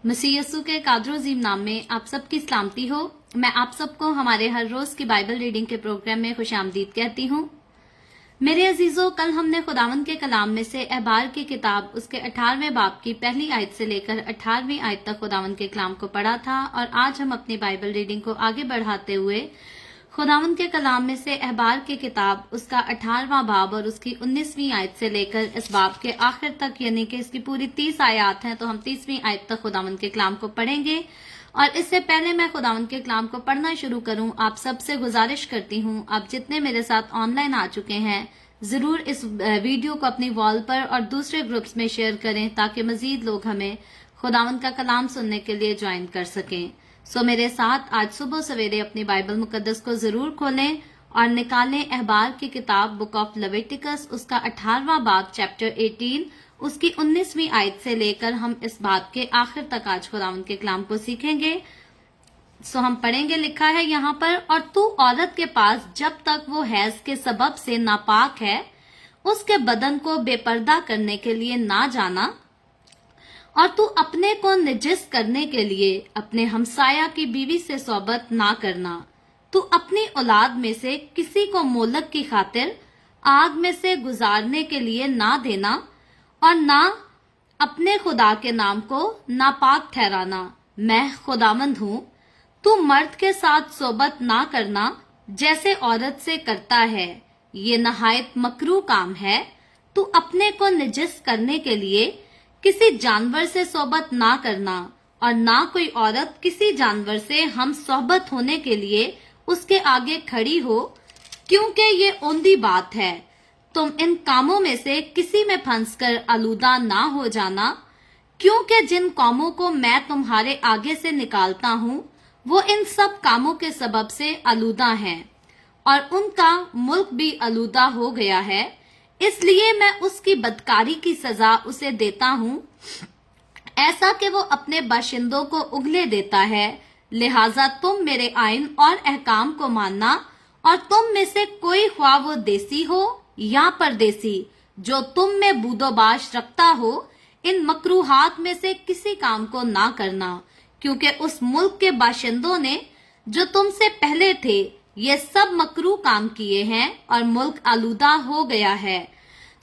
मसीह यस्सु के कादर अजीम नाम में आप सबकी सलामती हो। मैं आप सबको हमारे हर रोज की बाइबल रीडिंग के प्रोग्राम में खुशामदीद कहती हूँ। मेरे अजीजों, कल हमने खुदावंद के कलाम में से अहबार की किताब उसके 18वें बाब की पहली आयत से लेकर 18वीं आयत तक खुदावंद के कलाम को पढ़ा था और आज हम अपनी बाइबल रीडिंग को आगे बढ़ाते हुए खुदावंद के कलाम में से अहबार की किताब उसका 18वां बाब और उसकी 19वीं आयत से लेकर इस बाब के आखिर तक, यानी कि इसकी पूरी 30 आयत हैं, तो हम 30वीं आयत तक खुदावंद के कलाम को पढ़ेंगे। और इससे पहले मैं खुदावंद के कलाम को पढ़ना शुरू करूं, आप सबसे गुजारिश करती हूं, आप जितने मेरे साथ ऑनलाइन आ चुके हैं जरूर इस वीडियो को अपनी वॉल पर और दूसरे ग्रुप्स में शेयर करें ताकि मजीद लोग हमें खुदावंद का कलाम सुनने के लिए ज्वाइन कर सकें। सो मेरे साथ आज सुबह सवेरे अपनी बाइबल मुकद्दस को जरूर खोलें और निकालें अहबार की किताब बुक ऑफ लेविटिकस उसका 18वां बाब चैप्टर 18 उसकी 19वीं आयत से लेकर हम इस बाब के आखिर तक आज खुदावंद के कलाम को सीखेंगे। सो हम पढ़ेंगे, लिखा है यहाँ पर, और तू औरत के पास जब तक वो हैज के सबब से नापाक है उसके बदन को बेपर्दा करने के लिए ना जाना, और तू अपने को निजिस करने के लिए अपने हमसाया की बीवी से सोबत ना करना। तू अपनी औलाद में से किसी को मोलक की खातिर आग में से गुजारने के लिए ना देना और ना अपने खुदा के नाम को नापाक ठहराना। मैं खुदावंद हूँ। तू मर्द के साथ सोबत ना करना जैसे औरत से करता है, ये नहायत मकरूह काम है। तू अपने को निजिस करने के लिए किसी जानवर से सोबत ना करना और ना कोई औरत किसी जानवर से हम सोबत होने के लिए उसके आगे खड़ी हो, क्योंकि ये ओंधी बात है। तुम इन कामों में से किसी में फंसकर आलूदा ना हो जाना, क्योंकि जिन कामों को मैं तुम्हारे आगे से निकालता हूँ वो इन सब कामों के सबब से आलूदा हैं और उनका मुल्क भी आलूदा हो गया है। इसलिए मैं उसकी बदकारी की सजा उसे देता हूँ, ऐसा कि वो अपने बाशिंदों को उगले देता है। लिहाजा तुम मेरे आइन और अहकाम को मानना, और तुम में से कोई ख्वाह वो देसी हो या परदेसी जो तुम में बूदोबाश रखता हो, इन मकरूहात में से किसी काम को ना करना, क्योंकि उस मुल्क के बाशिंदों ने जो तुमसे पहले थे ये सब मकरूह काम किए हैं और मुल्क आलूदा हो गया है।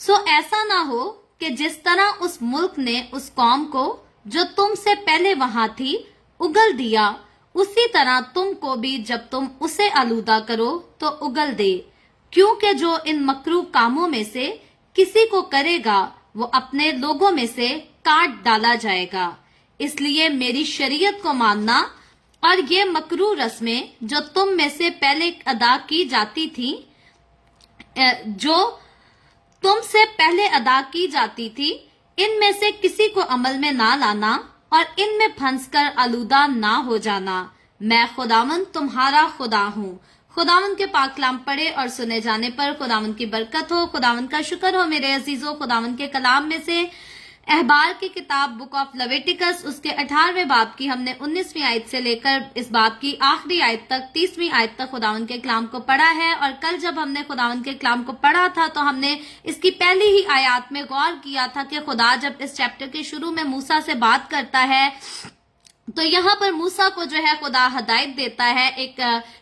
सो ऐसा ना हो कि जिस तरह उस मुल्क ने उस कौम को जो तुमसे पहले वहां थी उगल दिया, उसी तरह तुमको भी जब तुम उसे आलूदा करो तो उगल दे। क्योंकि जो इन मकरूह कामों में से किसी को करेगा वो अपने लोगों में से काट डाला जाएगा। इसलिए मेरी शरीयत को मानना और ये मकरूह रस्में जो तुम में से पहले अदा की जाती थी, इनमें से किसी को अमल में ना लाना और इनमें फंसकर आलूदा ना हो जाना। मैं खुदावंद तुम्हारा खुदा हूँ। खुदावंद के पाक कलाम पढ़े और सुने जाने पर खुदावंद की बरकत हो। खुदावंद का शुक्र हो मेरे अजीजों। खुदावंद के कलाम में से अहबार की किताब बुक ऑफ लेविटिकस उसके 18वें बाब की हमने 19वीं आयत से लेकर इस बाब की आखिरी आयत तक 30वीं आयत तक खुदावंद के कलाम को पढ़ा है। और कल जब हमने खुदावंद के कलाम को पढ़ा था तो हमने इसकी पहली ही आयत में गौर किया था कि खुदा जब इस चैप्टर के शुरू में मूसा से बात करता है तो यहाँ पर मूसा को जो है खुदा हदायत देता है, एक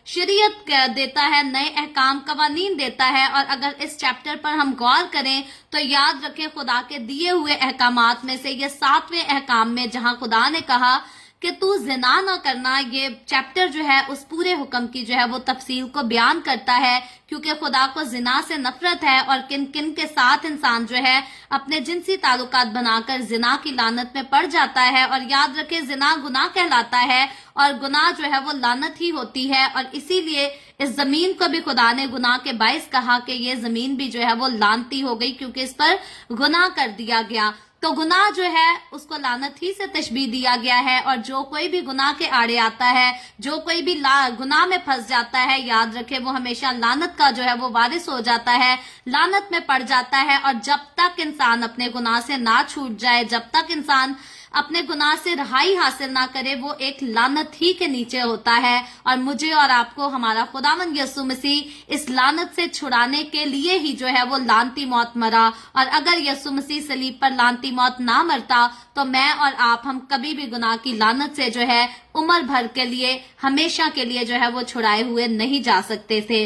शरीयत देता है, नए अहकाम कवानीन देता है। और अगर इस चैप्टर पर हम गौर करें तो याद रखें खुदा के दिए हुए अहकामात में से ये 7वें अहकाम में जहां खुदा ने कहा कि तू जिना ना करना, ये चैप्टर जो है उस पूरे हुक्म की जो है वो तफसील को बयान करता है, क्योंकि खुदा को जिना से नफरत है और किन किन के साथ इंसान जो है अपने जिनसी ताल्लुकात बनाकर जिना की लानत में पड़ जाता है। और याद रखें जिना गुनाह कहलाता है और गुनाह जो है वो लानत ही होती है। और इसीलिए इस जमीन को भी खुदा ने गुनाह के बाइस कहा कि ये जमीन भी जो है वो लानती हो गई क्योंकि इस पर गुनाह कर दिया गया। तो गुनाह जो है उसको लानत ही से तशबीह दिया गया है। और जो कोई भी गुनाह के आड़े आता है, जो कोई भी गुनाह में फंस जाता है, याद रखे वो हमेशा लानत का जो है वो वारिस हो जाता है, लानत में पड़ जाता है। और जब तक इंसान अपने गुनाह से ना छूट जाए, जब तक इंसान अपने गुनाह से रहाई हासिल ना करे वो एक लानत ही के नीचे होता है। और मुझे और आपको हमारा खुदावंद यीशु मसीह इस लानत से छुड़ाने के लिए ही जो है वो लानती मौत मरा। और अगर यीशु मसीह सलीब पर लानती मौत ना मरता तो मैं और आप हम कभी भी गुनाह की लानत से जो है उम्र भर के लिए हमेशा के लिए जो है वो छुड़ाए हुए नहीं जा सकते थे।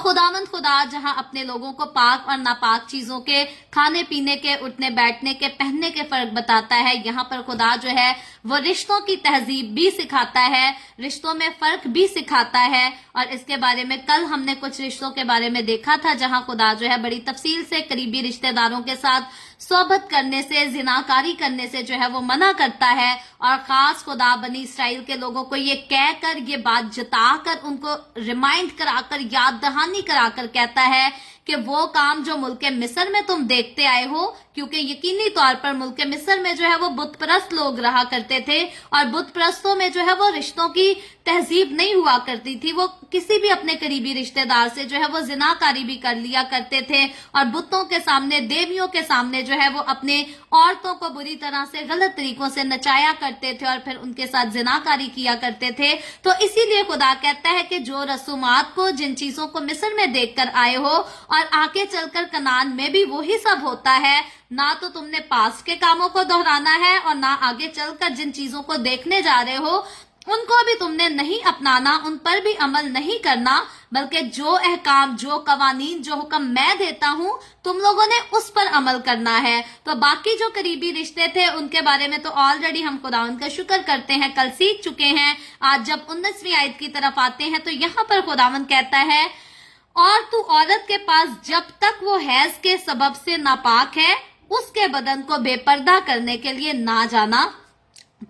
खुदावंद खुदा जहां अपने लोगों को पाक और नापाक चीजों के खाने पीने के, उठने बैठने के, पहनने के फर्क बताता है, यहाँ पर खुदा जो है वो रिश्तों की तहजीब भी सिखाता है, रिश्तों में फर्क भी सिखाता है। और इसके बारे में कल हमने कुछ रिश्तों के बारे में देखा था जहां खुदा जो है बड़ी तफसील से करीबी रिश्तेदारों के साथ सोबत करने से, जिनाकारी करने से जो है वो मना करता है। और खास खुदा बनी इसराइल के लोगों को ये कहकर, ये बात जताकर, उनको रिमाइंड कराकर, याद दहानी कराकर कहता है कि वो काम जो मुल्क मिस्र में तुम देखते आए हो, क्योंकि यकीनी तौर पर मुल्क मिस्र में जो है वो बुत परस्त लोग रहा करते थे और बुत परस्तों में जो है वो रिश्तों की तहजीब नहीं हुआ करती थी। वो किसी भी अपने करीबी रिश्तेदार से जो है वो जिनाकारी भी कर लिया करते थे और बुतों के सामने, देवियों के सामने जो है वो अपने औरतों को बुरी तरह से गलत तरीकों से नचाया करते थे और फिर उनके साथ जिनाकारी किया करते थे। तो इसीलिए खुदा कहता है कि जो रसूमात को, जिन चीजों को मिस्र में देखकर आए हो और आगे चलकर कनान में भी वही सब होता है, ना तो तुमने पास के कामों को दोहराना है और ना आगे चलकर जिन चीजों को देखने जा रहे हो उनको भी तुमने नहीं अपनाना, उन पर भी अमल नहीं करना, बल्कि जो अहकाम, जो कवानीन, जो हुक्म मैं देता हूँ तुम लोगों ने उस पर अमल करना है। तो बाकी जो करीबी रिश्ते थे उनके बारे में तो ऑलरेडी हम खुदावंद का शुक्र करते हैं, कल सीख चुके हैं। आज जब 19वीं आयत की तरफ आते हैं तो यहाँ पर खुदावंद कहता है, और तू औरत के पास जब तक वो हैज के सबब से नापाक है उसके बदन को बेपर्दा करने के लिए ना जाना।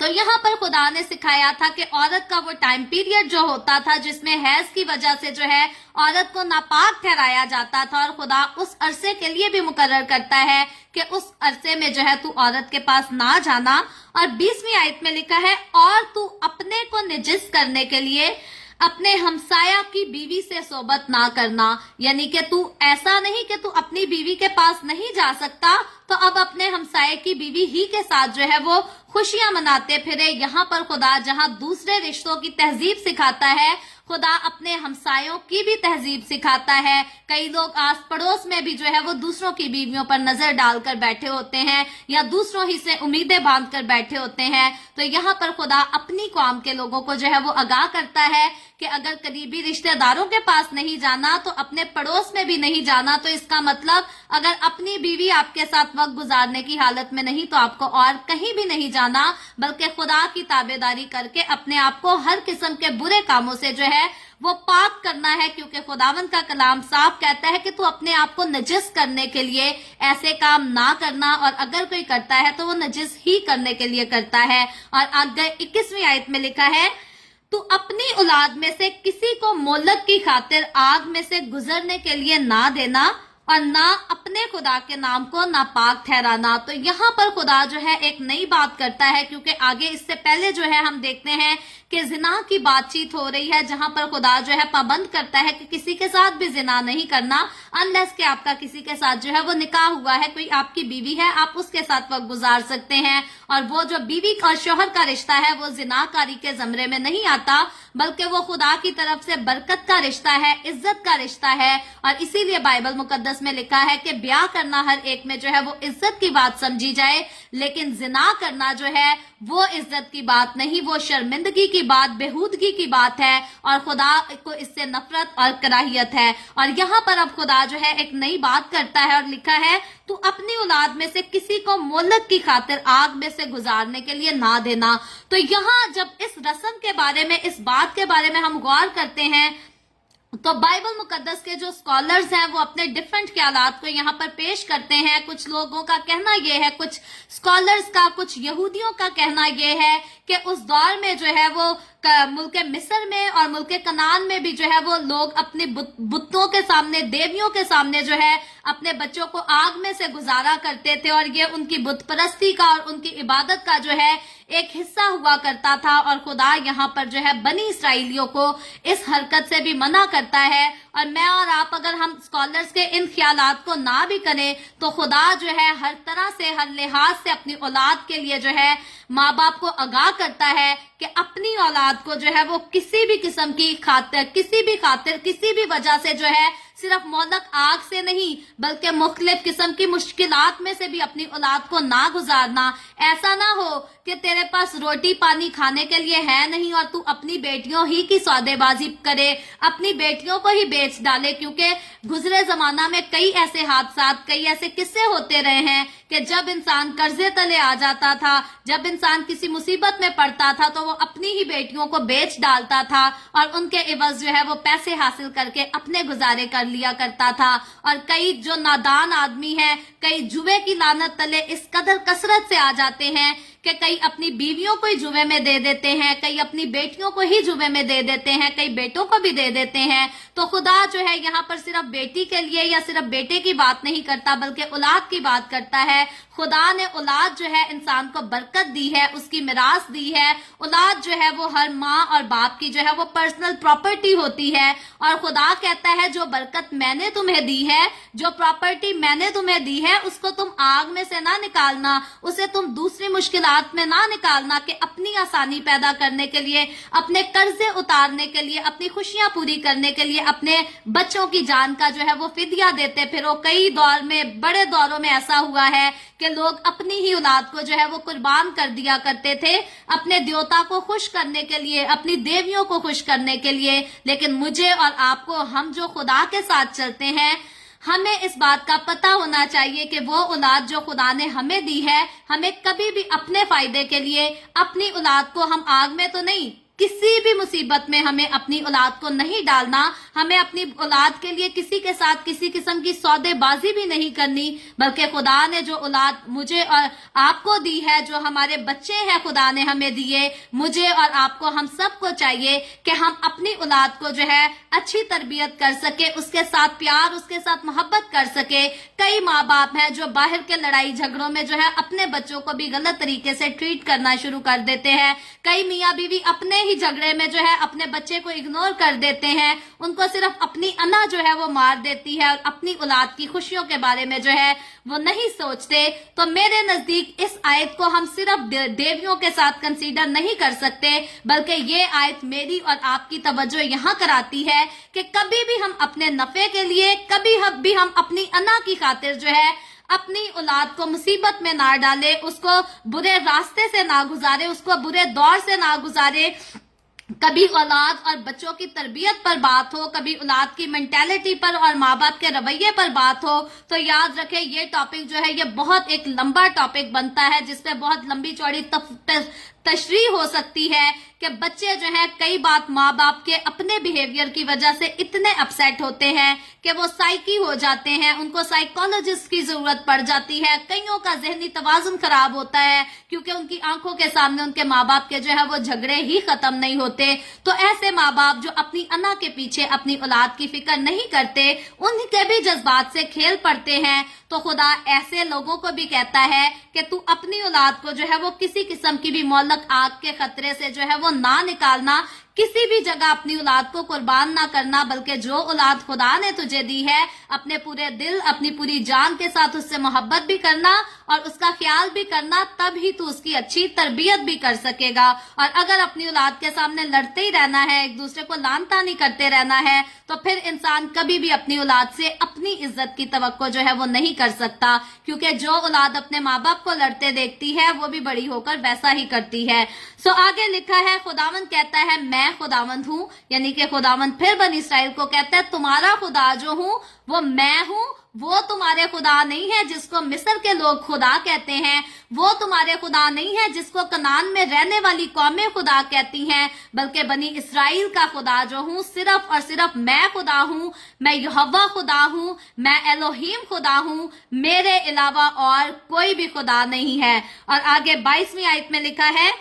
तो यहाँ पर खुदा ने सिखाया था कि औरत का वो टाइम पीरियड जो होता था जिसमें हैज की वजह से जो है औरत को नापाक ठहराया जाता था, और खुदा उस अरसे के लिए भी मुकर्रर करता है कि उस अरसे में जो है तू औरत के पास ना जाना। और 20वीं आयत में लिखा है, और तू अपने को निजिस करने के लिए अपने हमसाया की बीवी से सोबत ना करना। यानी कि तू ऐसा नहीं कि तू अपनी बीवी के पास नहीं जा सकता तो अब अपने हमसाये की बीवी ही के साथ जो है वो खुशियां मनाते फिरे। यहाँ पर खुदा जहाँ दूसरे रिश्तों की तहजीब सिखाता है, खुदा अपने हमसायों की भी तहजीब सिखाता है। कई लोग आस पड़ोस में भी जो है वो दूसरों की बीवियों पर नजर डालकर बैठे होते हैं या दूसरों ही से उम्मीदें बांध कर बैठे होते हैं। तो यहाँ पर खुदा अपनी कौम के लोगों को जो है वो आगाह करता है कि अगर करीबी रिश्तेदारों के पास नहीं जाना तो अपने पड़ोस में भी नहीं जाना। तो इसका मतलब अगर अपनी बीवी आपके साथ वक्त गुजारने की हालत में नहीं तो आपको और कहीं भी नहीं जाना, बल्कि खुदा की ताबेदारी करके अपने आप को हर किस्म के बुरे कामों से जो है वो पाक करना है। क्योंकि खुदावंद का कलाम साफ कहता है कि तू अपने आप को नजिस करने के लिए ऐसे काम ना करना, और अगर कोई करता है तो वो नजिस ही करने के लिए करता है। और आगे 21वीं आयत में लिखा है, तू अपनी औलाद में से किसी को मोलक की खातिर आग में से गुजरने के लिए ना देना और ना अपने खुदा के नाम को नापाक ठहराना। तो यहाँ पर खुदा जो है एक नई बात करता है, क्योंकि आगे इससे पहले जो है हम देखते हैं कि जिना की बातचीत हो रही है, जहां पर खुदा जो है पाबंद करता है कि किसी के साथ भी जिना नहीं करना अनलेस कि आपका किसी के साथ जो है वो निकाह हुआ है, कोई आपकी बीवी है, आप उसके साथ वक्त गुजार सकते हैं। और वो जो बीवी और शोहर का रिश्ता है वो जिनाकारी के जमरे में नहीं आता, बल्कि वो खुदा की तरफ से बरकत का रिश्ता है, इज्जत का रिश्ता है। और इसीलिए बाइबल मुकद्दस में लिखा है कि ब्याह करना हर एक में जो है वो इज्जत की बात समझी जाए, लेकिन जिना करना जो है वो इज्जत की बात नहीं, वो शर्मिंदगी की बात, बेहूदगी की बात है और खुदा को इससे नफरत और कराहियत है। और यहाँ पर अब खुदा जो है एक नई बात करता है और लिखा है, तू अपनी औलाद में से किसी को मोलक की खातिर आग में से गुजारने के लिए ना देना। तो यहाँ जब इस रस्म के बारे में, इस बात के बारे में हम गौर करते हैं तो बाइबल मुकद्दस के जो स्कॉलर्स हैं वो अपने डिफरेंट ख्यालात को यहाँ पर पेश करते हैं। कुछ लोगों का कहना ये है, कुछ स्कॉलर्स का, कुछ यहूदियों का कहना ये है कि उस दौर में जो है वो मुल्क मिस्र में और मुल्क कनान में भी जो है वो लोग अपने बुतों के सामने, देवियों के सामने जो है अपने बच्चों को आग में से गुजारा करते थे, और ये उनकी बुत परस्ती का और उनकी इबादत का जो है एक हिस्सा हुआ करता था, और खुदा यहाँ पर जो है बनी इसराइलियों को इस हरकत से भी मना करता है। और मैं और आप अगर हम स्कॉलर्स के इन ख्यालात को ना भी करें तो खुदा जो है हर तरह से, हर लिहाज से अपनी औलाद के लिए जो है माँ बाप को आगाह करता है कि अपनी औलाद को जो है वो किसी भी किस्म की खातिर, किसी भी वजह से जो है सिर्फ मोहलक आग से नहीं बल्कि मुख्तलिफ किस्म की मुश्किलात में से भी अपनी औलाद को ना गुजारना। ऐसा ना हो कि तेरे पास रोटी पानी खाने के लिए है नहीं और तू अपनी बेटियों ही की सौदेबाजी करे, अपनी बेटियों को ही बेच डाले। क्योंकि गुजरे जमाना में कई ऐसे हादसा, कई ऐसे किस्से होते रहे हैं कि जब इंसान कर्जे तले आ जाता था, जब इंसान किसी मुसीबत में पड़ता था, तो वो अपनी ही बेटियों को बेच डालता था और उनके एवज जो है वो पैसे हासिल करके अपने गुजारे कर लिया करता था। और कई जो नादान आदमी हैं, कई जुए की लानत तले इस कदर कसरत से आ जाते हैं कि कई अपनी बीवियों को ही जुए में दे देते हैं, कई अपनी बेटियों को ही जुए में दे देते हैं, कई बेटों को भी दे देते हैं। तो खुदा जो है यहाँ पर सिर्फ बेटी के लिए या सिर्फ बेटे की बात नहीं करता बल्कि औलाद की बात करता है। खुदा ने औलाद जो है इंसान को बरकत दी है, उसकी मिरास दी है। औलाद जो है वो हर माँ और बाप की जो है वो पर्सनल प्रॉपर्टी होती है। और खुदा कहता है जो बरकत मैंने तुम्हें दी है, जो प्रॉपर्टी मैंने तुम्हें दी है, उसको तुम आग में से ना निकालना, उसे तुम दूसरी मुश्किलात में ना निकालना कि अपनी आसानी पैदा करने के लिए, अपने कर्जे उतारने के लिए, अपनी खुशियां पूरी करने के लिए अपने बच्चों की जान का जो है वो फिदिया देते फिरो। कई दौर में, बड़े दौरों में ऐसा हुआ है कि लोग अपनी ही औलाद को जो है वो कुर्बान कर दिया करते थे अपने देवता को खुश करने के लिए, अपनी देवियों को खुश करने के लिए। लेकिन मुझे और आपको, हम जो खुदा के साथ चलते हैं, हमें इस बात का पता होना चाहिए कि वो औलाद जो खुदा ने हमें दी है, हमें कभी भी अपने फायदे के लिए अपनी औलाद को हम आग में तो नहीं, किसी भी मुसीबत में हमें अपनी औलाद को नहीं डालना। हमें अपनी औलाद के लिए किसी के साथ किसी किस्म की सौदेबाजी भी नहीं करनी, बल्कि खुदा ने जो औलाद मुझे और आपको दी है, जो हमारे बच्चे हैं खुदा ने हमें दिए, मुझे और आपको, हम सबको चाहिए कि हम अपनी औलाद को जो है अच्छी तरबियत कर सके, उसके साथ प्यार, उसके साथ मोहब्बत कर सके। कई माँ बाप हैं जो बाहर के लड़ाई झगड़ों में जो है अपने बच्चों को भी गलत तरीके से ट्रीट करना शुरू कर देते हैं। कई मियाँ बीवी अपने ही झगड़े में जो है अपने बच्चे को इग्नोर कर देते हैं, उनको सिर्फ अपनी अना जो है वो मार देती है और अपनी औलाद की खुशियों के बारे में जो है वो नहीं सोचते। तो मेरे नजदीक इस आयत को हम सिर्फ देवियों के साथ कंसीडर नहीं कर सकते, बल्कि ये आयत मेरी और आपकी तवज्जो यहाँ कराती है कि कभी भी हम अपने नफे के लिए, कभी भी हम अपनी अना की खातिर जो है अपनी औलाद को मुसीबत में ना डाले, उसको बुरे रास्ते से ना गुजारे, उसको बुरे दौर से ना गुजारे। कभी औलाद और बच्चों की तरबियत पर बात हो, कभी औलाद की मेंटेलिटी पर और माँ बाप के रवैये पर बात हो, तो याद रखें ये टॉपिक जो है ये बहुत एक लंबा टॉपिक बनता है, जिसपे बहुत लंबी चौड़ी तशरीह हो सकती है कि बच्चे जो है कई बात माँ बाप के अपने बिहेवियर की वजह से इतने अपसेट होते हैं कि वो साइकी हो जाते हैं, उनको साइकोलॉजिस्ट की जरूरत पड़ जाती है। कईयों का जहनी तवाजुन खराब होता है क्योंकि उनकी आंखों के सामने उनके माँ बाप के जो है वो झगड़े ही खत्म नहीं होते। तो ऐसे माँ बाप जो अपनी अना के पीछे अपनी औलाद की फिक्र नहीं करते, उनके भी जज्बात से खेल पड़ते हैं, तो खुदा ऐसे लोगों को भी कहता है कि तू अपनी औलाद को जो है वो किसी किस्म की भी मौलक आग के खतरे से जो है वो ना निकालना, किसी भी जगह अपनी औलाद को कुर्बान ना करना, बल्कि जो औलाद खुदा ने तुझे दी है अपने पूरे दिल, अपनी पूरी जान के साथ उससे मोहब्बत भी करना और उसका ख्याल भी करना, तब ही तू उसकी अच्छी तरबियत भी कर सकेगा। और अगर अपनी औलाद के सामने लड़ते ही रहना है, एक दूसरे को लानतानी करते रहना है, तो फिर इंसान कभी भी अपनी औलाद से अपनी इज्जत की तवक्को जो है वो नहीं कर सकता, क्योंकि जो औलाद अपने माँ बाप को लड़ते देखती है वो भी बड़ी होकर वैसा ही करती है। सो आगे लिखा है, खुदावंद कहता है मैं खुदावंद हूँ, यानी कि खुदावंद फिर बनी इसराइल को कहता है तुम्हारा खुदा जो हूँ वो मैं हूँ। वो तुम्हारे खुदा नहीं है जिसको मिस्र के लोग खुदा कहते हैं, वो तुम्हारे खुदा नहीं है जिसको कनान में रहने वाली कौमें खुदा कहती हैं, बल्कि बनी इसराइल का खुदा जो हूँ सिर्फ और सिर्फ मैं खुदा हूँ। मैं यहोवा खुदा हूँ, मैं एलोहीम खुदा हूँ, मेरे अलावा और कोई भी खुदा नहीं है। और आगे 22वीं आयत में लिखा है,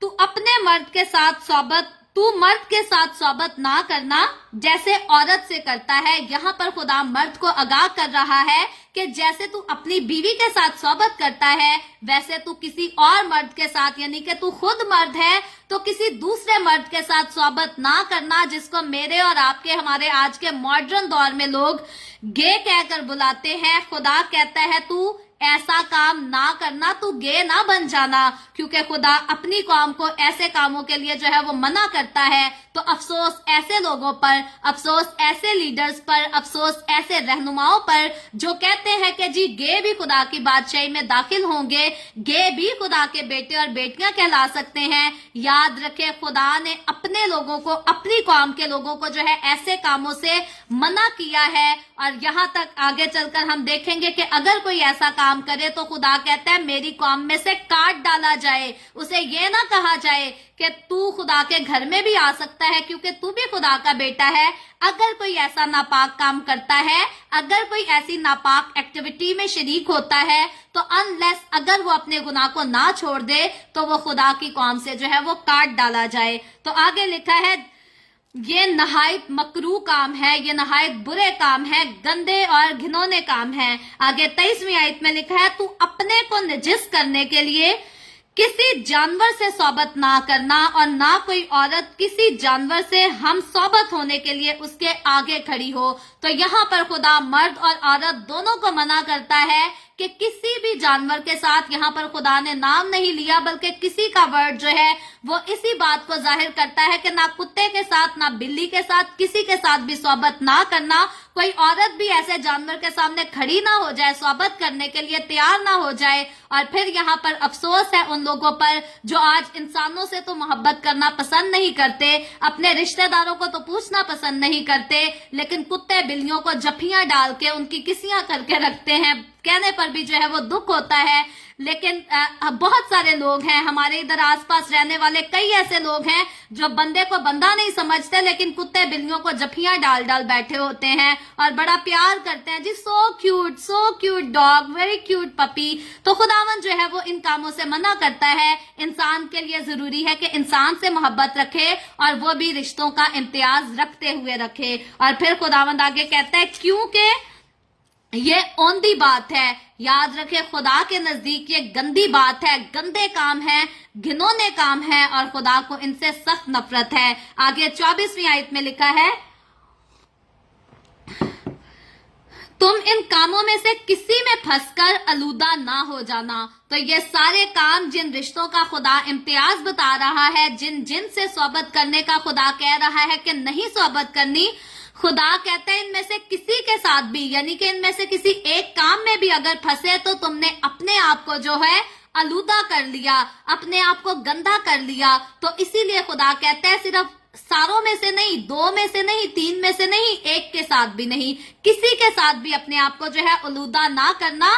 तू अपने मर्द के साथ सोबत तू मर्द के साथ सोबत ना करना जैसे औरत से करता है। यहाँ पर खुदा मर्द को आगाह कर रहा है कि जैसे तू अपनी बीवी के साथ सोबत करता है वैसे तू किसी और मर्द के साथ, यानी कि तू खुद मर्द है तो किसी दूसरे मर्द के साथ सोबत ना करना, जिसको मेरे और आपके हमारे आज के मॉडर्न दौर में लोग गे कहकर बुलाते हैं। खुदा कहता है तू ऐसा काम ना करना, तू गे ना बन जाना, क्योंकि खुदा अपनी कौम को ऐसे कामों के लिए जो है वो मना करता है। तो अफसोस ऐसे लोगों पर, अफसोस ऐसे लीडर्स पर, अफसोस ऐसे रहनुमाओं पर जो कहते हैं कि जी गे भी खुदा की बादशाही में दाखिल होंगे, गे भी खुदा के बेटे और बेटियां कहला सकते हैं। याद रखें, खुदा ने अपने लोगों को, अपनी कौम के लोगों को जो है ऐसे कामों से मना किया है। और यहाँ तक आगे चलकर हम देखेंगे कि अगर कोई ऐसा काम करे तो खुदा कहता है मेरी कौम में से काट डाला जाए। उसे ये ना कहा जाए कि तू खुदा के घर में भी आ सकता है क्योंकि तू भी खुदा का बेटा है। अगर कोई ऐसा नापाक काम करता है, अगर कोई ऐसी नापाक एक्टिविटी में शरीक होता है तो अनलेस अगर वो अपने गुनाह को ना छोड़ दे तो वो खुदा की कौम से जो है वो काट डाला जाए। तो आगे लिखा है ये नहायत मकरू काम है, ये नहायत बुरे काम है, गंदे और घिनौने काम है। आगे 23वीं आयत में लिखा है तू अपने को निजिस करने के लिए किसी जानवर से सोबत ना करना और ना कोई औरत किसी जानवर से हम सोबत होने के लिए उसके आगे खड़ी हो। तो यहाँ पर खुदा मर्द और औरत दोनों को मना करता है कि किसी भी जानवर के साथ, यहाँ पर खुदा ने नाम नहीं लिया बल्कि किसी का वर्ड जो है वो इसी बात को जाहिर करता है कि ना कुत्ते के साथ, ना बिल्ली के साथ, किसी के साथ भी सोबत ना करना। कोई औरत भी ऐसे जानवर के सामने खड़ी ना हो जाए, सोबत करने के लिए तैयार ना हो जाए। और फिर यहाँ पर अफसोस है उन लोगों पर जो आज इंसानों से तो मोहब्बत करना पसंद नहीं करते, अपने रिश्तेदारों को तो पूछना पसंद नहीं करते, लेकिन कुत्ते बिल्लियों को जफियां डाल के उनकी किसियां करके रखते हैं। कहने पर भी जो है वो दुख होता है। लेकिन बहुत सारे लोग हैं हमारे इधर आसपास रहने वाले, कई ऐसे लोग हैं जो बंदे को बंदा नहीं समझते लेकिन कुत्ते बिल्लियों को जफियां डाल डाल बैठे होते हैं और बड़ा प्यार करते हैं। जी so cute dog, very cute puppy. तो खुदावन जो है वो इन कामों से मना करता है। इंसान के लिए जरूरी है कि इंसान से मोहब्बत रखे और वो भी रिश्तों का इम्तियाज रखते हुए रखे। और फिर खुदावंद आगे कहता है क्योंकि ये औंधी बात है। याद रखे खुदा के नजदीक ये गंदी बात है, गंदे काम है, घिनौने काम है और खुदा को इनसे सख्त नफरत है। आगे 24वीं आयत में लिखा है तुम इन कामों में से किसी में फंसकर आलूदा ना हो जाना। तो ये सारे काम जिन रिश्तों का खुदा इम्तियाज बता रहा है, जिन से सोबत करने का खुदा कह रहा है कि नहीं सोबत करनी, खुदा कहता है इनमें से किसी के साथ भी, यानी कि इनमें से किसी एक काम में भी अगर फंसे तो तुमने अपने आप को जो है आलूदा कर लिया, अपने आप को गंदा कर लिया। तो इसीलिए खुदा कहता है सिर्फ सारों में से नहीं, 2 में से नहीं, 3 में से नहीं, एक के साथ भी नहीं, किसी के साथ भी अपने आप को जो है आलूदा ना करना,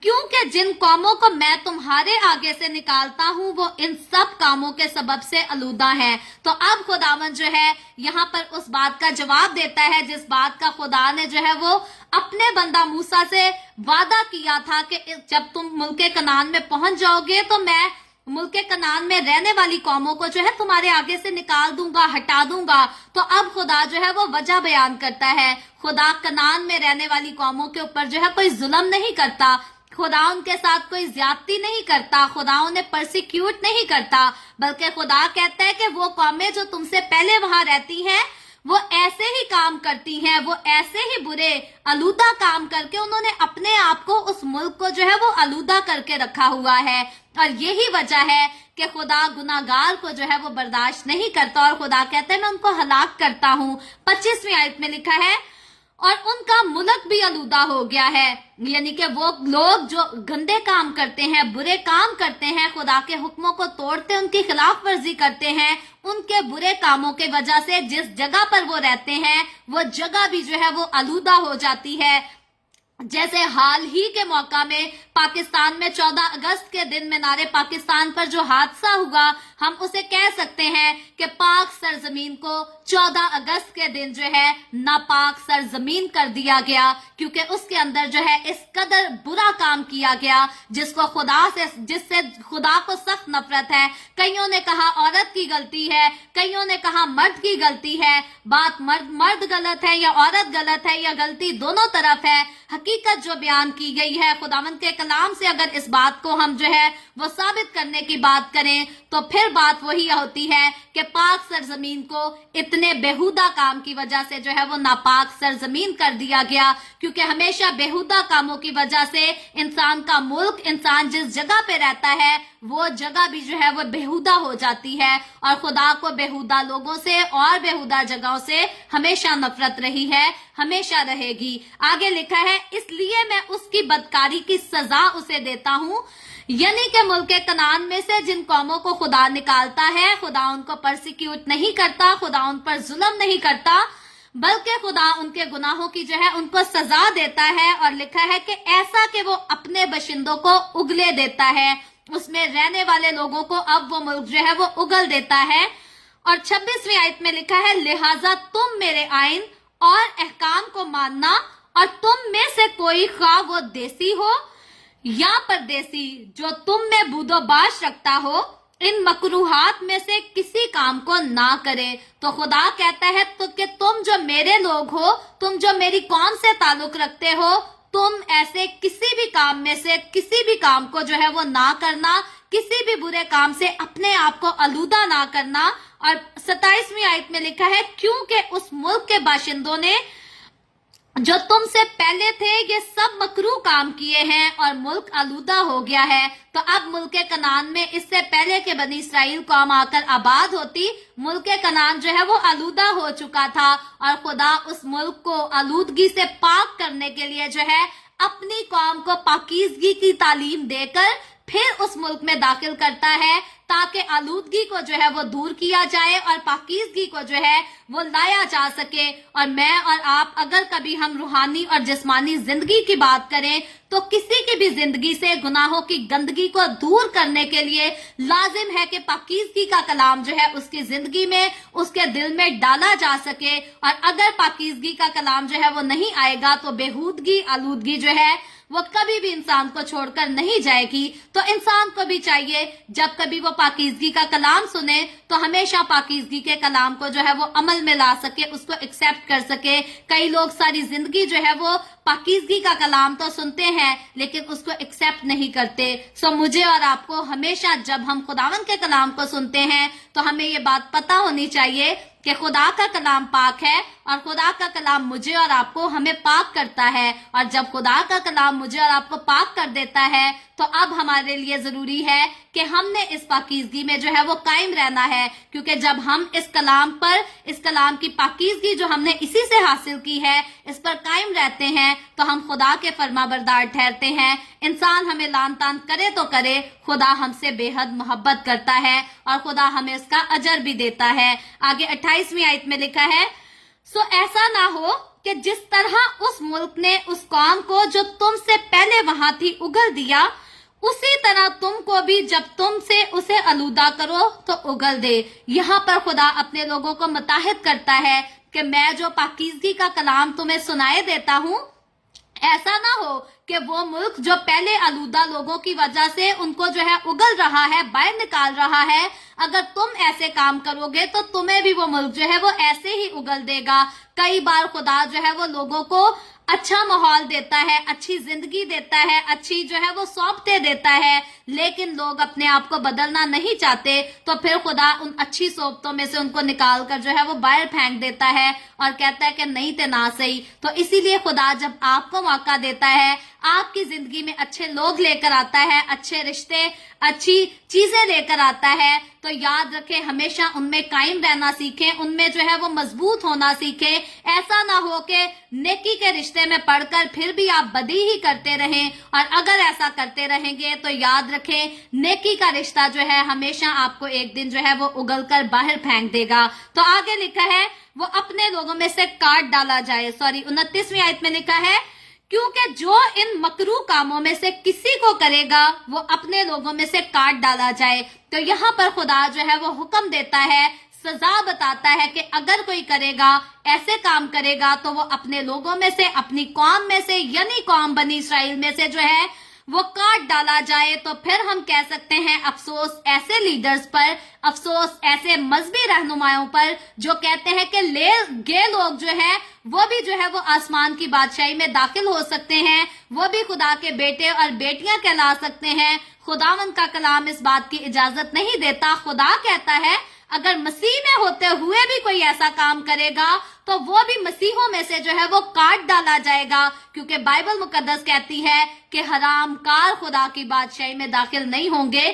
क्योंकि जिन कौमों को मैं तुम्हारे आगे से निकालता हूं वो इन सब कामों के सबब से आलूदा है। तो अब खुदावन जो है यहाँ पर उस बात का जवाब देता है जिस बात का खुदा ने जो है वो अपने बंदा मूसा से वादा किया था कि जब तुम मुल्के कनान में पहुंच जाओगे तो मैं मुल्के कनान में रहने वाली कौमों को जो है तुम्हारे आगे से निकाल दूंगा, हटा दूंगा। तो अब खुदा जो है वो वजह बयान करता है। खुदा कनान में रहने वाली कौमों के ऊपर जो है कोई जुल्म नहीं करता, खुदा उनके साथ कोई ज्यादती नहीं करता, खुदा उन्हें परसिक्यूट नहीं करता, बल्कि खुदा कहता है कि वो कौमें जो तुमसे पहले वहां रहती हैं वो ऐसे ही काम करती हैं, वो ऐसे ही बुरे आलूदा काम करके उन्होंने अपने आप को, उस मुल्क को जो है वो आलूदा करके रखा हुआ है। और यही वजह है कि खुदा गुनाहगार को जो है वो बर्दाश्त नहीं करता और खुदा कहता है मैं उनको हलाक करता हूं। 25वीं आयत में लिखा है और उनका मुल्क भी आलूदा हो गया है, यानी कि वो लोग जो गंदे काम करते हैं, बुरे काम करते हैं, खुदा के हुक्मों को तोड़ते, उनकी खिलाफ वर्जी करते हैं, उनके बुरे कामों के वजह से जिस जगह पर वो रहते हैं वो जगह भी जो है वो आलूदा हो जाती है। जैसे हाल ही के मौका में पाकिस्तान में 14 अगस्त के दिन मीनार पाकिस्तान पर जो हादसा हुआ, हम उसे कह सकते हैं कि पाक सरजमीन को 14 अगस्त के दिन जो है नापाक सरजमीन कर दिया गया, क्योंकि उसके अंदर जो है इस कदर बुरा काम किया गया जिससे खुदा को सख्त नफरत है। कईयों ने कहा औरत की गलती है, कईयों ने कहा मर्द की गलती है। बात मर्द गलत है या औरत गलत है, या गलती दोनों तरफ है। हकीकत जो बयान की गई है खुदावंद के कलाम से, अगर इस बात को हम जो है वो साबित करने की बात करें तो फिर बात वही होती है कि पाक सरजमीन को इतने बेहुदा काम की वजह से जो है वो नापाक सरजमीन कर दिया गया, क्योंकि हमेशा बेहुदा कामों की वजह से इंसान का मुल्क, इंसान जिस जगह पे रहता है वो जगह भी जो है वो बेहुदा हो जाती है। और खुदा को बेहुदा लोगों से और बेहुदा जगहों से हमेशा नफरत रही है, हमेशा रहेगी। आगे लिखा है, इसलिए मैं उसकी बदकारी की सजा उसे देता हूँ, यानी कि मुल्क कनान में से जिन कौमों को खुदा निकालता है, खुदा उनको परसिक्यूट नहीं करता, खुदा उन पर जुल्म नहीं करता, बल्कि खुदा उनके गुनाहों की जो है उनको सजा देता है। और लिखा है कि ऐसा कि वो अपने बशिंदों को उगले देता है, उसमें रहने वाले लोगों को अब वो मुल्क जो है वो उगल देता है। और 26वीं आयत में लिखा है, लिहाजा तुम मेरे आइन और अहकाम को मानना, और तुम में से कोई खा वो देसी हो या परदेसी जो तुम में बूदोबाश रखता हो, इन मकरूहात में से किसी काम को ना करे। तो खुदा कहता है तो कि तुम जो मेरे लोग हो, तुम जो मेरी कौम से ताल्लुक रखते हो, तुम ऐसे किसी भी काम में से किसी भी काम को जो है वो ना करना, किसी भी बुरे काम से अपने आप को आलूदा ना करना। और 27वीं आयत में लिखा है, क्योंकि उस मुल्क के बाशिंदों ने जो तुमसे पहले थे ये सब मकरू काम किए हैं और मुल्क आलूदा हो गया है। तो अब मुल्क कनान में इससे पहले के बनी इसराइल कौम आकर आबाद होती, मुल्क कनान जो है वो आलूदा हो चुका था, और खुदा उस मुल्क को आलूदगी से पाक करने के लिए जो है अपनी कौम को पाकीज़गी की तालीम देकर फिर उस मुल्क में दाखिल करता है, ताकि आलूदगी को जो है वो दूर किया जाए और पाकीज़गी को जो है वो लाया जा सके। और मैं और आप अगर कभी हम रूहानी और जिस्मानी जिंदगी की बात करें तो किसी की भी जिंदगी से गुनाहों की गंदगी को दूर करने के लिए लाजिम है कि पाकीज़गी का कलाम जो है उसकी जिंदगी में, उसके दिल में डाला जा सके। और अगर पाकीज़गी का कलाम जो है वो नहीं आएगा तो बेहूदगी, आलूदगी जो है वो कभी भी इंसान को छोड़कर नहीं जाएगी। तो इंसान को भी चाहिए जब कभी वो पाकीज़गी का कलाम सुने तो हमेशा पाकीज़गी के कलाम को जो है वो अमल में ला सके, उसको एक्सेप्ट कर सके। कई लोग सारी जिंदगी जो है वो पाकीज़गी का कलाम तो सुनते हैं लेकिन उसको एक्सेप्ट नहीं करते। सो मुझे और आपको हमेशा जब हम खुदावन के कलाम को सुनते हैं तो हमें ये बात पता होनी चाहिए कि खुदा का कलाम पाक है और खुदा का कलाम मुझे और आपको हमें पाक करता है। और जब खुदा का कलाम मुझे और आपको पाक कर देता है तो अब हमारे लिए जरूरी है कि हमने इस पाकीज़गी में जो है वो कायम रहना है, क्योंकि जब हम इस कलाम पर, इस कलाम की पाकीज़गी जो हमने इसी से हासिल की है, इस पर कायम रहते हैं तो हम खुदा के फरमाबरदार ठहरते हैं। इंसान हमें लान तान करे तो करे, खुदा हमसे बेहद मोहब्बत करता है और खुदा हमें इसका अजर भी देता है। आगे 28वीं आयत में लिखा है, सो ऐसा ना हो कि जिस तरह उस मुल्क ने उस कौम को जो तुमसे पहले वहां थी उगल दिया, उसी तरह तुमको भी जब तुमसे उसे आलूदा करो तो उगल दे। यहाँ पर खुदा अपने लोगों को मुताहिद करता है कि मैं जो पाकीज़गी का कलाम तुम्हें सुनाए देता हूँ, ऐसा ना हो कि वो मुल्क जो पहले आलूदा लोगों की वजह से उनको जो है उगल रहा है, बाहर निकाल रहा है, अगर तुम ऐसे काम करोगे तो तुम्हें भी वो मुल्क जो है वो ऐसे ही उगल देगा। कई बार खुदा जो है वो लोगों को अच्छा माहौल देता है, अच्छी जिंदगी देता है, अच्छी जो है वो सौंपते देता है, लेकिन लोग अपने आप को बदलना नहीं चाहते तो फिर खुदा उन अच्छी सोबतों में से उनको निकाल कर जो है वो बाहर फेंक देता है और कहता है कि नहीं ते ना सही। तो इसीलिए खुदा जब आपको मौका देता है, आपकी जिंदगी में अच्छे लोग लेकर आता है, अच्छे रिश्ते, अच्छी चीजें लेकर आता है, तो याद रखें हमेशा उनमें कायम रहना सीखें, उनमें जो है वो मजबूत होना सीखें। ऐसा ना हो कि नेकी के रिश्ते में पढ़कर फिर भी आप बदी ही करते रहें, और अगर ऐसा करते रहेंगे तो याद रखें नेकी का रिश्ता जो है हमेशा आपको एक दिन जो है वो उगल कर बाहर फेंक देगा। तो आगे लिखा है वो अपने लोगों में से काट डाला जाए। 29वीं आयत में लिखा है क्योंकि जो इन मकरू कामों में से किसी को करेगा वो अपने लोगों में से काट डाला जाए। तो यहाँ पर खुदा जो है वो हुक्म देता है, सजा बताता है कि अगर कोई करेगा, ऐसे काम करेगा तो वो अपने लोगों में से, अपनी कौम में से, यानी कौम बनी इसराइल में से जो है वो काट डाला जाए। तो फिर हम कह सकते हैं अफसोस ऐसे लीडर्स पर, अफसोस ऐसे मजहबी रहनुमाओं पर जो कहते हैं कि गे लोग जो है वो भी जो है वो आसमान की बादशाही में दाखिल हो सकते हैं, वो भी खुदा के बेटे और बेटियां कहला सकते हैं। खुदावंद का कलाम इस बात की इजाजत नहीं देता। खुदा कहता है अगर मसीह में होते हुए भी कोई ऐसा काम करेगा तो वो भी मसीहों में से जो है वो काट डाला जाएगा, क्योंकि बाइबल मुकद्दस कहती है कि हराम कार खुदा की बादशाही में दाखिल नहीं होंगे।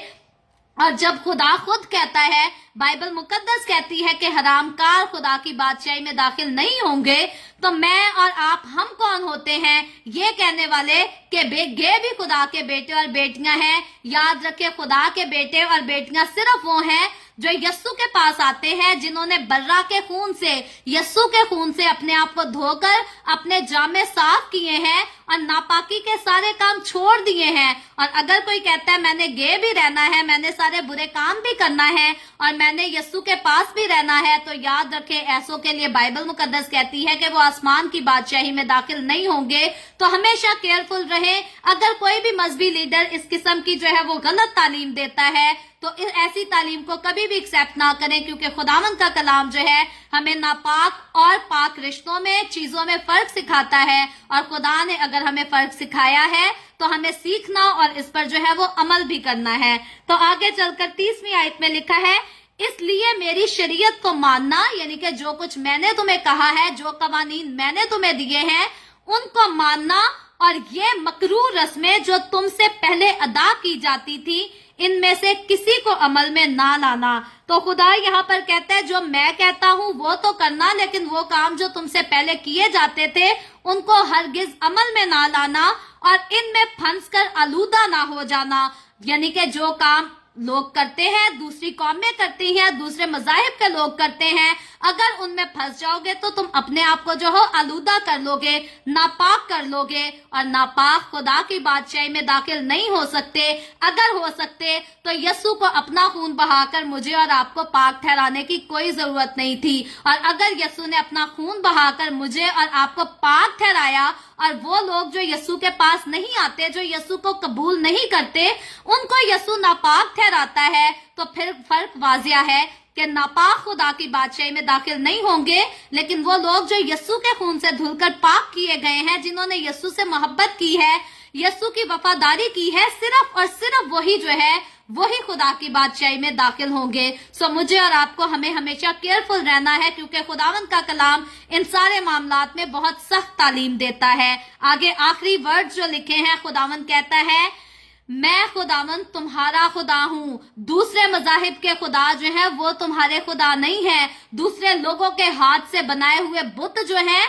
और जब खुदा खुद कहता है, बाइबल मुकद्दस कहती है कि हरामकार खुदा की बादशाही में दाखिल नहीं होंगे, तो मैं और आप, हम कौन होते हैं ये कहने वाले कि गे भी खुदा के बेटे और बेटियां हैं। याद रखें, खुदा के बेटे और बेटियां सिर्फ वो हैं जो यस्सु के पास आते हैं, जिन्होंने बर्रा के खून से, यस्सु के खून से अपने आप को धोकर अपने जामे साफ किए हैं और नापाकी के सारे काम छोड़ दिए हैं। और अगर कोई कहता है मैंने गे भी रहना है, मैंने सारे बुरे काम भी करना है और मैंने यस्सु के पास भी रहना है, तो याद रखें ऐसों के लिए बाइबल मुकद्दस कहती है कि वो आसमान की बादशाही में दाखिल नहीं होंगे। तो हमेशा केयरफुल रहें। अगर कोई भी मजहबी लीडर इस किस्म की जो है वो गलत तालीम देता है तो ऐसी तालीम को कभी भी एक्सेप्ट ना करें, क्योंकि खुदावंद का कलाम जो है हमें नापाक और पाक रिश्तों में, चीजों में फर्क सिखाता है। और खुदा ने अगर हमें फर्क सिखाया है तो हमें सीखना और इस पर जो है वो अमल भी करना है। तो आगे चलकर 30वीं आयत में लिखा है, इसलिए मेरी शरीयत को मानना, यानी कि जो कुछ मैंने तुम्हें कहा है, जो कवानीन मैंने तुम्हें दिए हैं उनको मानना, और ये मकरू रस्में जो तुमसे पहले अदा की जाती थी इनमें से किसी को अमल में ना लाना। तो खुदा यहाँ पर कहता है जो मैं कहता हूँ वो तो करना, लेकिन वो काम जो तुमसे पहले किए जाते थे उनको हरगिज अमल में ना लाना और इनमें फंस कर आलूदा ना हो जाना। यानी कि जो काम लोग करते हैं, दूसरी कौमें करती हैं, दूसरे मजाहिब के लोग करते हैं, अगर उनमें फंस जाओगे तो तुम अपने आप को जो हो आलूदा कर लोगे, नापाक कर लोगे, और नापाक खुदा की बादशाही में दाखिल नहीं हो सकते। अगर हो सकते तो यस्सु को अपना खून बहाकर मुझे और आपको पाक ठहराने की कोई जरूरत नहीं थी। और अगर यस्सु ने अपना खून बहाकर मुझे और आपको पाक ठहराया, और वो लोग जो यस्सु के पास नहीं आते, जो यस्सु को कबूल नहीं करते, उनको यस्सु नापाक ठहराता है, तो फिर फर्क वाजिया है कि नापाक खुदा की बादशाही में दाखिल नहीं होंगे। लेकिन वो लोग जो यस्सु के खून से धुलकर पाक किए गए हैं, जिन्होंने यस्सु से मोहब्बत की है, यस्सु की वफादारी की है, सिर्फ और सिर्फ वही जो है वही खुदा की बादशाही में दाखिल होंगे। सो मुझे और आपको हमें हमेशा केयरफुल रहना है, क्योंकि खुदावंद का कलाम इन सारे मामलात में बहुत सख्त तालीम देता है। आगे आखिरी वर्ड जो लिखे हैं, खुदावंद कहता है मैं खुदावंद तुम्हारा खुदा हूँ। दूसरे मजाहिब के खुदा जो है वो तुम्हारे खुदा नहीं है। दूसरे लोगों के हाथ से बनाए हुए बुत जो है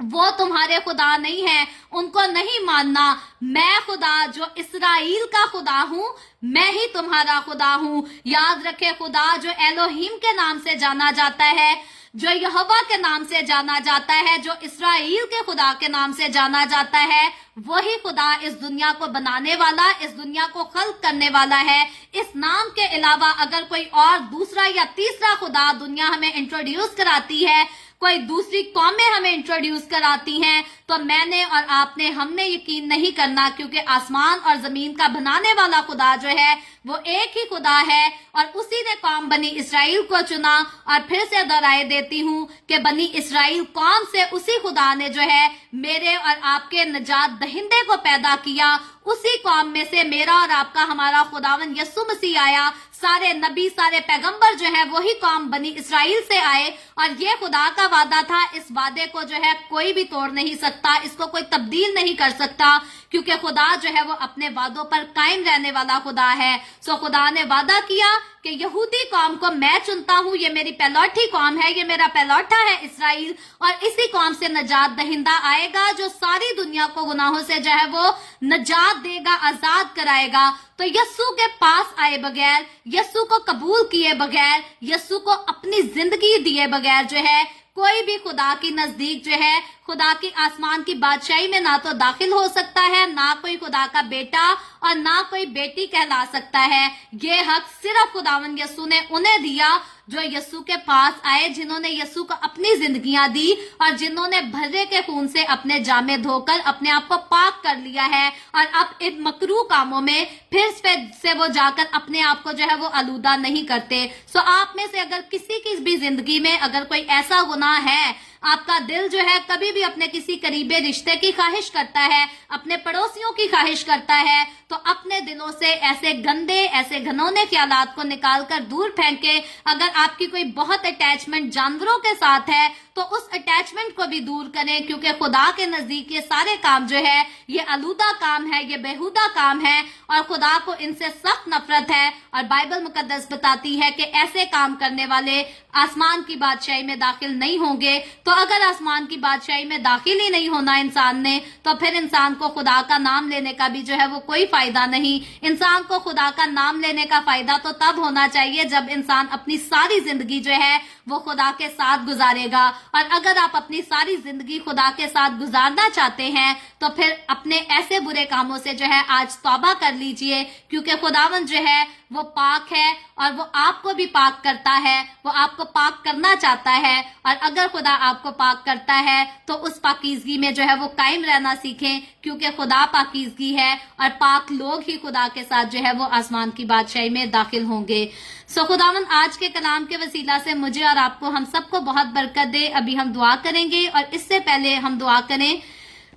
वो तुम्हारे खुदा नहीं है, उनको नहीं मानना। मैं खुदा जो इस्राएल का खुदा हूँ, मैं ही तुम्हारा खुदा हूँ। याद रखे, खुदा जो एलोहिम के नाम से जाना जाता है, जो यहोवा के नाम से जाना जाता है, जो इस्राएल के खुदा के नाम से जाना जाता है, वही खुदा इस दुनिया को बनाने वाला, इस दुनिया को खल्क करने वाला है। इस नाम के अलावा अगर कोई और दूसरा या तीसरा खुदा दुनिया हमें इंट्रोड्यूस कराती है, कोई दूसरी कौमें हमें इंट्रोड्यूस कराती हैं, तो मैंने और आपने, हमने यकीन नहीं करना, क्योंकि आसमान और जमीन का बनाने वाला खुदा जो है वो एक ही खुदा है। और उसी ने कौम बनी इसराइल को चुना। और फिर से दोहराए देती हूँ कि बनी इसराइल कौम से उसी खुदा ने जो है मेरे और आपके निजात दहिंदे को पैदा किया। उसी कौम में से मेरा और आपका हमारा खुदावन यस्सु मसीह आया। सारे नबी, सारे पैगंबर जो है वही कौम बनी इसराइल से आए, और ये खुदा का वादा था। इस वादे को जो है कोई भी तोड़ नहीं सकता, इसको कोई तब्दील नहीं कर सकता, क्योंकि खुदा जो है वो अपने वादों पर कायम रहने वाला खुदा है। सो खुदा ने वादा किया कि यहूदी कौम को मैं चुनता हूँ, ये मेरी पहलौठी कौम है, ये मेरा पहलौठा है इसराइल, और इसी कौम से नजात दहिंदा आएगा जो सारी दुनिया को गुनाहों से जो है वो नजात देगा, आजाद कराएगा। तो यस्सु के पास आए बगैर, यस्सु को कबूल किए बगैर, यस्सु को अपनी जिंदगी दिए बगैर जो है कोई भी खुदा की नजदीक जो है, खुदा की आसमान की बादशाही में ना तो दाखिल हो सकता है, ना कोई खुदा का बेटा और ना कोई बेटी कहला सकता है। ये हक सिर्फ खुदावन यीशु ने उन्हें दिया जो यीशु के पास आए, जिन्होंने यीशु को अपनी जिंदगियां दी और जिन्होंने भर्रे के खून से अपने जामे धोकर अपने आप को पाक कर लिया है और अब इन मकरू कामों में फिर से वो जाकर अपने आप को जो है वो आलूदा नहीं करते। सो आप में से अगर किसी की भी जिंदगी में अगर कोई ऐसा गुनाह है, आपका दिल जो है कभी भी अपने किसी करीबी रिश्ते की ख्वाहिश करता है, अपने पड़ोसियों की ख्वाहिश करता है, तो अपने दिलों से ऐसे गंदे ऐसे घिनौने ख्यालात को निकालकर दूर फेंके। अगर आपकी कोई बहुत अटैचमेंट जानवरों के साथ है तो उस अटैचमेंट को भी दूर करें, क्योंकि खुदा के नजदीक ये सारे काम जो है ये आलूदा काम है, ये बेहुदा काम है और खुदा को इनसे सख्त नफरत है। और बाइबल मुकद्दस बताती है कि ऐसे काम करने वाले आसमान की बादशाही में दाखिल नहीं होंगे। तो अगर आसमान की बादशाही में दाखिल ही नहीं होना इंसान ने, तो फिर इंसान को खुदा का नाम लेने का भी जो है वो कोई फायदा नहीं। इंसान को खुदा का नाम लेने का फायदा तो तब होना चाहिए जब इंसान अपनी सारी जिंदगी जो है वो खुदा के साथ गुजारेगा। और अगर आप अपनी सारी जिंदगी खुदा के साथ गुजारना चाहते हैं तो फिर अपने ऐसे बुरे कामों से जो है आज तौबा कर लीजिए, क्योंकि खुदावन जो है वो पाक है और वो आपको भी पाक करता है, वो आपको पाक करना चाहता है। और अगर खुदा आपको पाक करता है तो उस पाकीज़गी में जो है वो कायम रहना सीखें, क्योंकि खुदा पाकीज़गी है और पाक लोग ही खुदा के साथ जो है वो आसमान की बादशाही में दाखिल होंगे। सो खुदावन आज के कलाम के वसीला से मुझे और आपको हम सबको बहुत बरकत दे। अभी हम दुआ करेंगे और इससे पहले हम दुआ करें,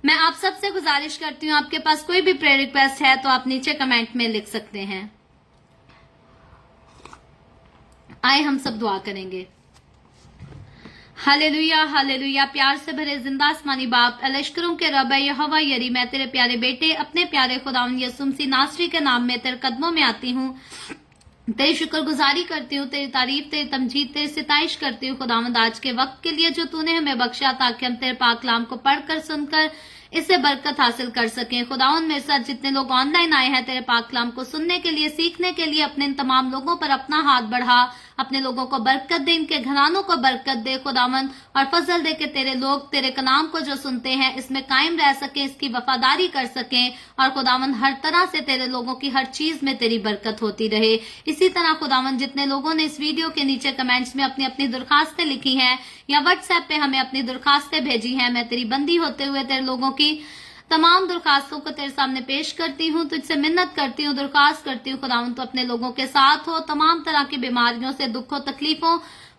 मैं आप सबसे गुजारिश करती हूँ, आपके पास कोई भी प्रेयर रिक्वेस्ट है तो आप नीचे कमेंट में लिख सकते हैं। आए हम सब दुआ करेंगे। Hallelujah hallelujah. प्यार से भरे जिंदा आसमानी बाप, लश्करों के रब यहोवा यरी, मैं तेरे प्यारे बेटे अपने प्यारे खुदावन यीशु मसीह नासरी के नाम में तेरे कदमों में आती हूँ, तेरी शुक्रगुजारी करती हूँ, तेरी तारीफ तेरी तमजीद तेरी सिताइश करती हूँ खुदावंद आज के वक्त के लिए जो तूने हमें बख्शा, ताकि हम तेरे पाक कलाम को पढ़कर सुनकर इससे बरकत हासिल कर सकें। खुदावंद मेरे साथ जितने लोग ऑनलाइन आए हैं तेरे पाक कलाम को सुनने के लिए सीखने के लिए, अपने इन तमाम लोगों पर अपना हाथ बढ़ा, अपने लोगों को बरकत दे, इनके घरानों को बरकत दे खुदावंद, और फजल दे के तेरे लोग तेरे कलाम को जो सुनते हैं इसमें कायम रह सके, इसकी वफादारी कर सकें और खुदावंद हर तरह से तेरे लोगों की हर चीज में तेरी बरकत होती रहे। इसी तरह खुदावंद जितने लोगों ने इस वीडियो के नीचे कमेंट्स में अपनी अपनी दरखास्तें लिखी हैं या व्हाट्सएप पे हमें अपनी दरखास्तें भेजी हैं, मैं तेरी बंदी होते हुए तेरे लोगों की तमाम दरखास्तों को तेरे सामने पेश करती हूँ, तुझसे मिन्नत करती हूँ, दरखास्त करती हूँ खुदावंद तो अपने लोगों के साथ हो, तमाम तरह की बीमारियों से, दुखों, तकलीफों,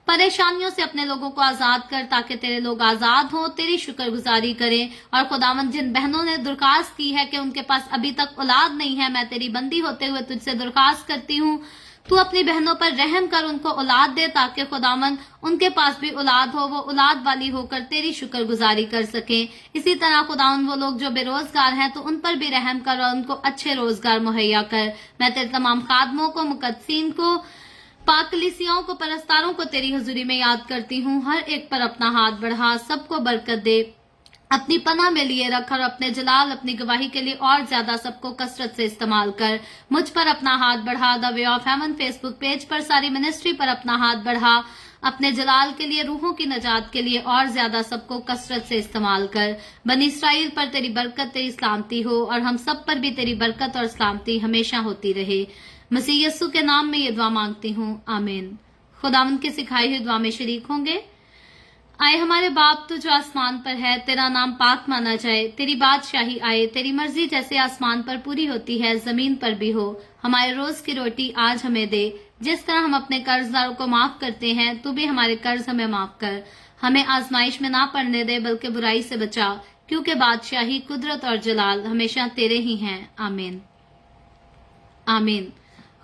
परेशानियों से अपने लोगों को आजाद कर, ताकि तेरे लोग आजाद हो, तेरी शुक्रगुजारी करें। और खुदावंद जिन बहनों ने दरखास्त की है कि उनके पास अभी तक औलाद नहीं है, मैं तेरी बंदी होते हुए तुझसे दरखास्त करती हूँ, तू अपनी बहनों पर रहम कर, उनको औलाद दे, ताकि खुदावंद उनके पास भी औलाद हो, वो औलाद वाली होकर तेरी शुक्रगुजारी कर सके। इसी तरह खुदावंद वो लोग जो बेरोजगार हैं तो उन पर भी रहम कर और उनको अच्छे रोजगार मुहैया कर। मैं तेरे तमाम खादमों को, मुकद्दसीन को, पाकलिसियाओं को, परस्तारों को तेरी हुजूरी में याद करती हूँ। हर एक पर अपना हाथ बढ़ा, सबको बरकत दे, अपनी पनाह में लिए रख और अपने जलाल अपनी गवाही के लिए और ज्यादा सबको कसरत से इस्तेमाल कर। मुझ पर अपना हाथ बढ़ा, the way of haven Facebook page पर सारी मिनिस्ट्री पर अपना हाथ बढ़ा, अपने जलाल के लिए, रूहों की नजात के लिए और ज्यादा सबको कसरत से इस्तेमाल कर। बनी इसराइल पर तेरी बरकत तेरी सलामती हो और हम सब पर भी तेरी बरकत और सलामती हमेशा होती रहे। मसीह यस्सु के नाम में ये दुआ मांगती हूँ, आमीन। खुदावंद की सिखाई हुई दुआ में शरीक होंगे। आए हमारे बाप तू जो आसमान पर है, तेरा नाम पाक माना जाए, तेरी बादशाही आए, तेरी मर्जी जैसे आसमान पर पूरी होती है जमीन पर भी हो। हमारे रोज की रोटी आज हमें दे, जिस तरह हम अपने कर्जदारों को माफ करते हैं तू भी हमारे कर्ज हमें माफ कर। हमें आजमाइश में ना पड़ने दे बल्कि बुराई से बचा, क्योंकि बादशाही, कुदरत और जलाल हमेशा तेरे ही हैं, आमीन आमीन।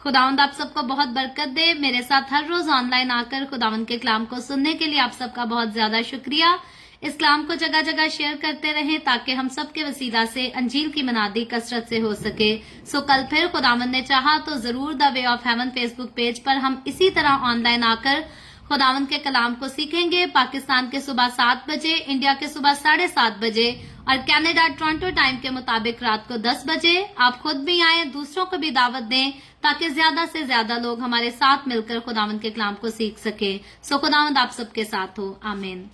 खुदावंद आप सबको बहुत बरकत दे। मेरे साथ हर रोज ऑनलाइन आकर खुदावंद के कलाम को सुनने के लिए आप सबका बहुत ज्यादा शुक्रिया। इस कलाम को जगह जगह शेयर करते रहें ताकि हम सब के वसीला से अंजील की मनादी कसरत से हो सके। सो कल फिर खुदावंद ने चाहा तो जरूर the way of haven Facebook page पर हम इसी तरह ऑनलाइन आकर खुदावंद के कलाम को सीखेंगे। पाकिस्तान के सुबह 7 बजे, इंडिया के सुबह 7:30 बजे और कनाडा टोरंटो टाइम के मुताबिक रात को 10 बजे। आप खुद भी आए, दूसरों को भी दावत दें ताकि ज्यादा से ज्यादा लोग हमारे साथ मिलकर खुदावंद के कलाम को सीख सके। सो खुदावंद आप सबके साथ हो, आमीन।